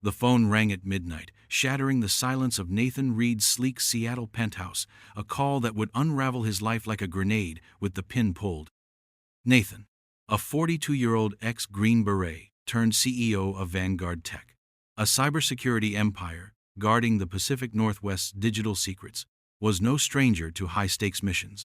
The phone rang at midnight, shattering the silence of Nathan Reed's sleek Seattle penthouse, a call that would unravel his life like a grenade with the pin pulled. Nathan, a 42-year-old ex-Green Beret, turned CEO of Vanguard Tech, a cybersecurity empire guarding the Pacific Northwest's digital secrets, was no stranger to high-stakes missions.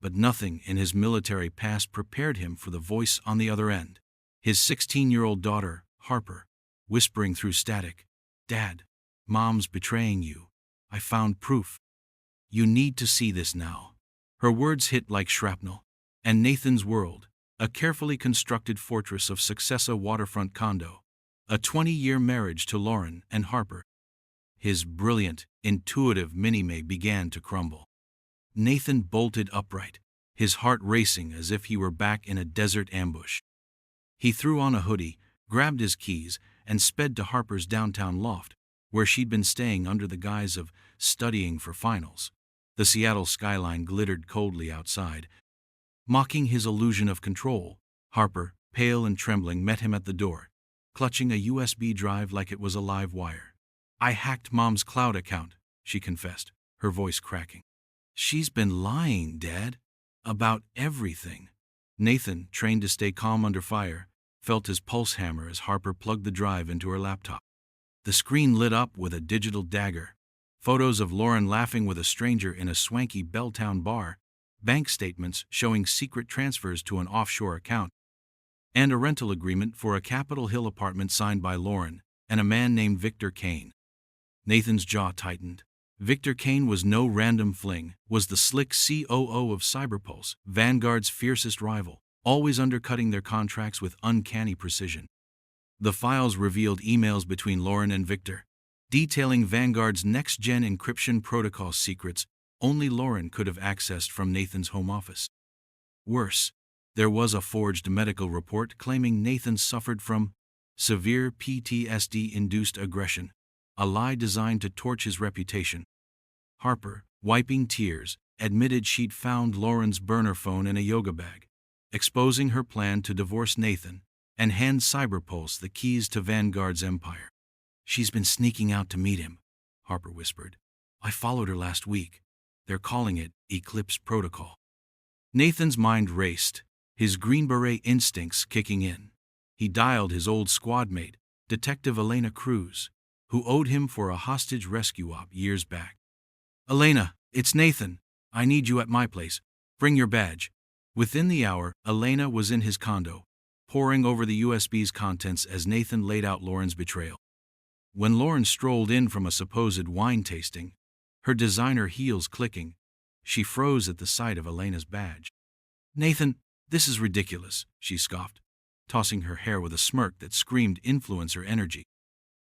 But nothing in his military past prepared him for the voice on the other end. His 16-year-old daughter, Harper, whispering through static, "Dad, Mom's betraying you. I found proof. You need to see this now." Her words hit like shrapnel, and Nathan's world, a carefully constructed fortress of Successa waterfront condo, a 20-year marriage to Lauren and Harper. His brilliant, intuitive Minnie began to crumble. Nathan bolted upright, his heart racing as if he were back in a desert ambush. He threw on a hoodie, grabbed his keys, and sped to Harper's downtown loft, where she'd been staying under the guise of studying for finals. The Seattle skyline glittered coldly outside, mocking his illusion of control. Harper, pale and trembling, met him at the door, clutching a USB drive like it was a live wire. "I hacked Mom's cloud account," she confessed, her voice cracking. "She's been lying, Dad, about everything." Nathan, trained to stay calm under fire, felt his pulse hammer as Harper plugged the drive into her laptop. The screen lit up with a digital dagger. Photos of Lauren laughing with a stranger in a swanky Belltown bar, bank statements showing secret transfers to an offshore account, and a rental agreement for a Capitol Hill apartment signed by Lauren and a man named Victor Kane. Nathan's jaw tightened. Victor Kane was no random fling, was the slick COO of Cyberpulse, Vanguard's fiercest rival, always undercutting their contracts with uncanny precision. The files revealed emails between Lauren and Victor, detailing Vanguard's next-gen encryption protocol secrets only Lauren could have accessed from Nathan's home office. Worse, there was a forged medical report claiming Nathan suffered from severe PTSD-induced aggression, a lie designed to torch his reputation. Harper, wiping tears, admitted she'd found Lauren's burner phone in a yoga bag, exposing her plan to divorce Nathan and hand Cyberpulse the keys to Vanguard's empire. "She's been sneaking out to meet him," Harper whispered. "I followed her last week. They're calling it Eclipse Protocol." Nathan's mind raced, his Green Beret instincts kicking in. He dialed his old squad mate, Detective Elena Cruz, who owed him for a hostage rescue op years back. "Elena, it's Nathan. I need you at my place. Bring your badge." Within the hour, Elena was in his condo, poring over the USB's contents as Nathan laid out Lauren's betrayal. When Lauren strolled in from a supposed wine tasting, her designer heels clicking, she froze at the sight of Elena's badge. "Nathan, this is ridiculous," she scoffed, tossing her hair with a smirk that screamed influencer energy.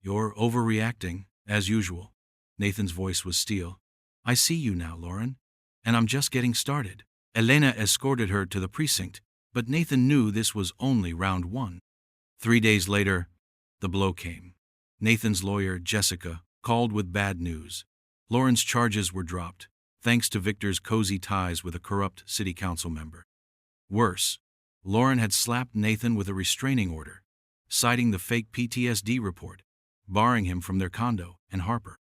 "You're overreacting, as usual." Nathan's voice was steel. "I see you now, Lauren, and I'm just getting started." Elena escorted her to the precinct, but Nathan knew this was only round one. 3 days later, the blow came. Nathan's lawyer, Jessica, called with bad news. Lauren's charges were dropped, thanks to Victor's cozy ties with a corrupt city council member. Worse, Lauren had slapped Nathan with a restraining order, citing the fake PTSD report, barring him from their condo and Harper.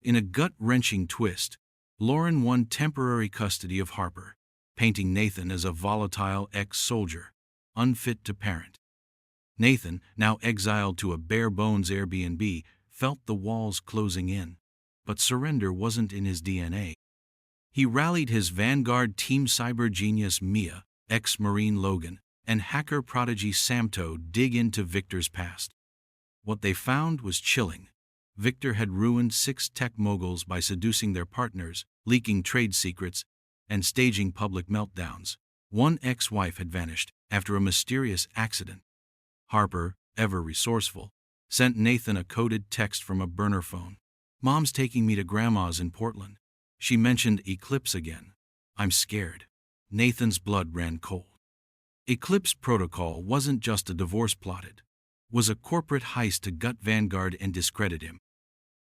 In a gut-wrenching twist, Lauren won temporary custody of Harper, painting Nathan as a volatile ex-soldier, unfit to parent. Nathan, now exiled to a bare-bones Airbnb, felt the walls closing in, but surrender wasn't in his DNA. He rallied his Vanguard team cyber genius Mia, ex-Marine Logan, and hacker prodigy Samto dig into Victor's past. What they found was chilling. Victor had ruined 6 tech moguls by seducing their partners, leaking trade secrets, and staging public meltdowns. One ex-wife had vanished after a mysterious accident. Harper, ever resourceful, sent Nathan a coded text from a burner phone. "Mom's taking me to Grandma's in Portland. She mentioned Eclipse again. I'm scared." Nathan's blood ran cold. Eclipse Protocol wasn't just a divorce plot, it was a corporate heist to gut Vanguard and discredit him.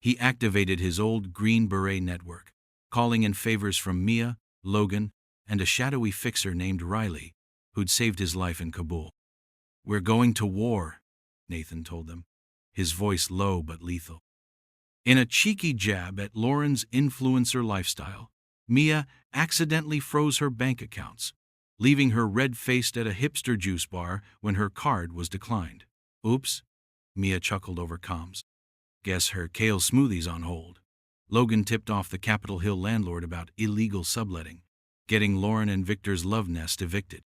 He activated his old Green Beret network, calling in favors from Mia, Logan, and a shadowy fixer named Riley, who'd saved his life in Kabul. "We're going to war," Nathan told them, his voice low but lethal. In a cheeky jab at Lauren's influencer lifestyle, Mia accidentally froze her bank accounts, leaving her red-faced at a hipster juice bar when her card was declined. Oops, Mia chuckled over comms. Guess her kale smoothie's on hold. Logan tipped off the Capitol Hill landlord about illegal subletting, getting Lauren and Victor's love nest evicted.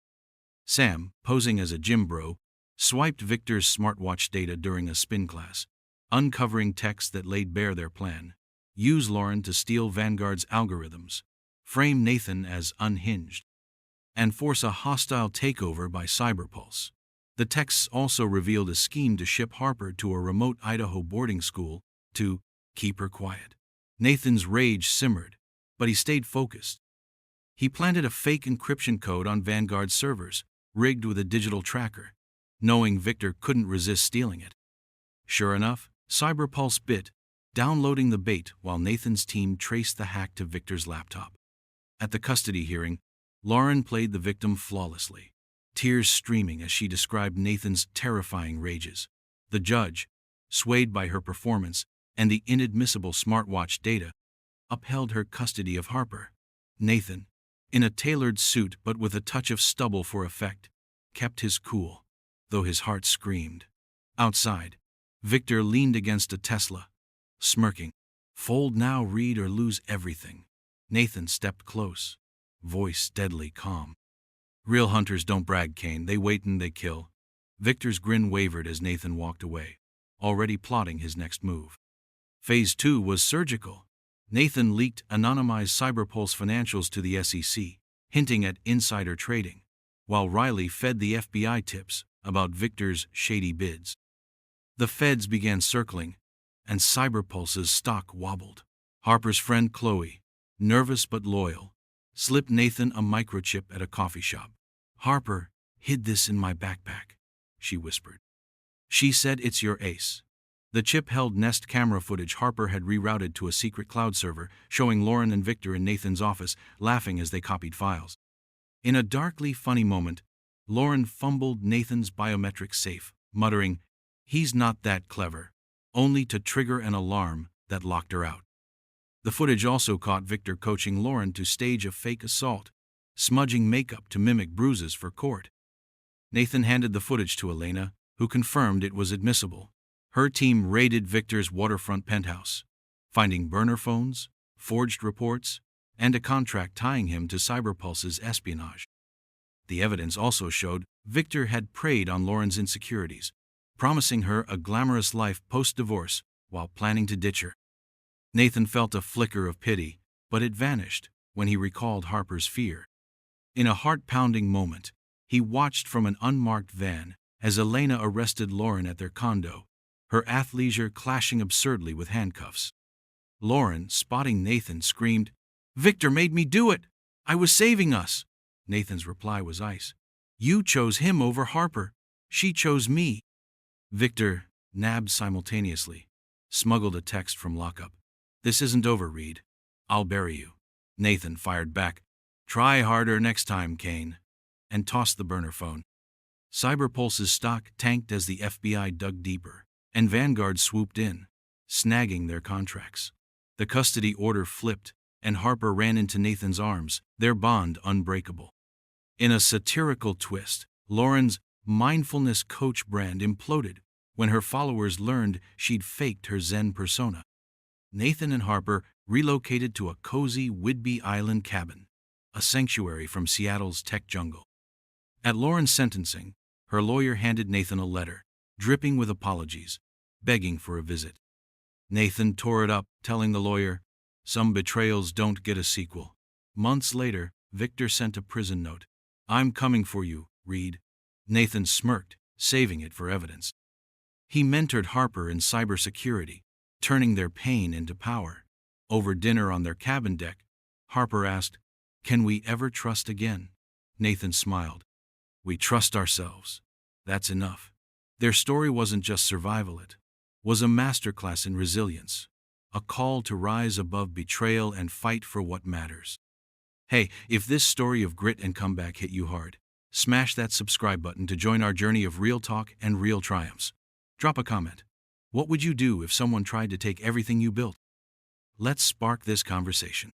Sam, posing as a gym bro, swiped Victor's smartwatch data during a spin class, uncovering texts that laid bare their plan. Use Lauren to steal Vanguard's algorithms, frame Nathan as unhinged, and force a hostile takeover by Cyberpulse. The texts also revealed a scheme to ship Harper to a remote Idaho boarding school to keep her quiet. Nathan's rage simmered, but he stayed focused. He planted a fake encryption code on Vanguard's servers, rigged with a digital tracker, knowing Victor couldn't resist stealing it. Sure enough, Cyberpulse bit, downloading the bait while Nathan's team traced the hack to Victor's laptop. At the custody hearing, Lauren played the victim flawlessly, tears streaming as she described Nathan's terrifying rages. The judge, swayed by her performance and the inadmissible smartwatch data, upheld her custody of Harper. Nathan, in a tailored suit but with a touch of stubble for effect, kept his cool, though his heart screamed. Outside, Victor leaned against a Tesla, smirking. Fold now, Reed, or lose everything. Nathan stepped close, voice deadly calm. Real hunters don't brag, Kane. They wait and they kill. Victor's grin wavered as Nathan walked away, already plotting his next move. Phase 2 was surgical. Nathan leaked anonymized Cyberpulse financials to the SEC, hinting at insider trading, while Riley fed the FBI tips about Victor's shady bids. The feds began circling, and Cyberpulse's stock wobbled. Harper's friend Chloe, nervous but loyal, slipped Nathan a microchip at a coffee shop. Harper hid this in my backpack, she whispered. She said it's your ace. The chip held Nest camera footage Harper had rerouted to a secret cloud server, showing Lauren and Victor in Nathan's office, laughing as they copied files. In a darkly funny moment, Lauren fumbled Nathan's biometric safe, muttering, "He's not that clever," only to trigger an alarm that locked her out. The footage also caught Victor coaching Lauren to stage a fake assault, smudging makeup to mimic bruises for court. Nathan handed the footage to Elena, who confirmed it was admissible. Her team raided Victor's waterfront penthouse, finding burner phones, forged reports, and a contract tying him to Cyberpulse's espionage. The evidence also showed Victor had preyed on Lauren's insecurities, promising her a glamorous life post-divorce while planning to ditch her. Nathan felt a flicker of pity, but it vanished when he recalled Harper's fear. In a heart-pounding moment, he watched from an unmarked van as Elena arrested Lauren at their condo, her athleisure clashing absurdly with handcuffs. Lauren, spotting Nathan, screamed, "Victor made me do it! I was saving us!" Nathan's reply was ice. "You chose him over Harper. She chose me." Victor, nabbed simultaneously, smuggled a text from lockup. "This isn't over, Reed. I'll bury you." Nathan fired back, "Try harder next time, Kane," and tossed the burner phone. Cyberpulse's stock tanked as the FBI dug deeper, and Vanguard swooped in, snagging their contracts. The custody order flipped, and Harper ran into Nathan's arms, their bond unbreakable. In a satirical twist, Lauren's mindfulness coach brand imploded when her followers learned she'd faked her Zen persona. Nathan and Harper relocated to a cozy Whidbey Island cabin, a sanctuary from Seattle's tech jungle. At Lauren's sentencing, her lawyer handed Nathan a letter, dripping with apologies, begging for a visit. Nathan tore it up, telling the lawyer, "Some betrayals don't get a sequel." Months later, Victor sent a prison note. "I'm coming for you, Reed." Nathan smirked, saving it for evidence. He mentored Harper in cybersecurity, turning their pain into power. Over dinner on their cabin deck, Harper asked, "Can we ever trust again?" Nathan smiled. "We trust ourselves. That's enough." Their story wasn't just survival, it was a masterclass in resilience, a call to rise above betrayal and fight for what matters. Hey, if this story of grit and comeback hit you hard, smash that subscribe button to join our journey of real talk and real triumphs. Drop a comment. What would you do if someone tried to take everything you built? Let's spark this conversation.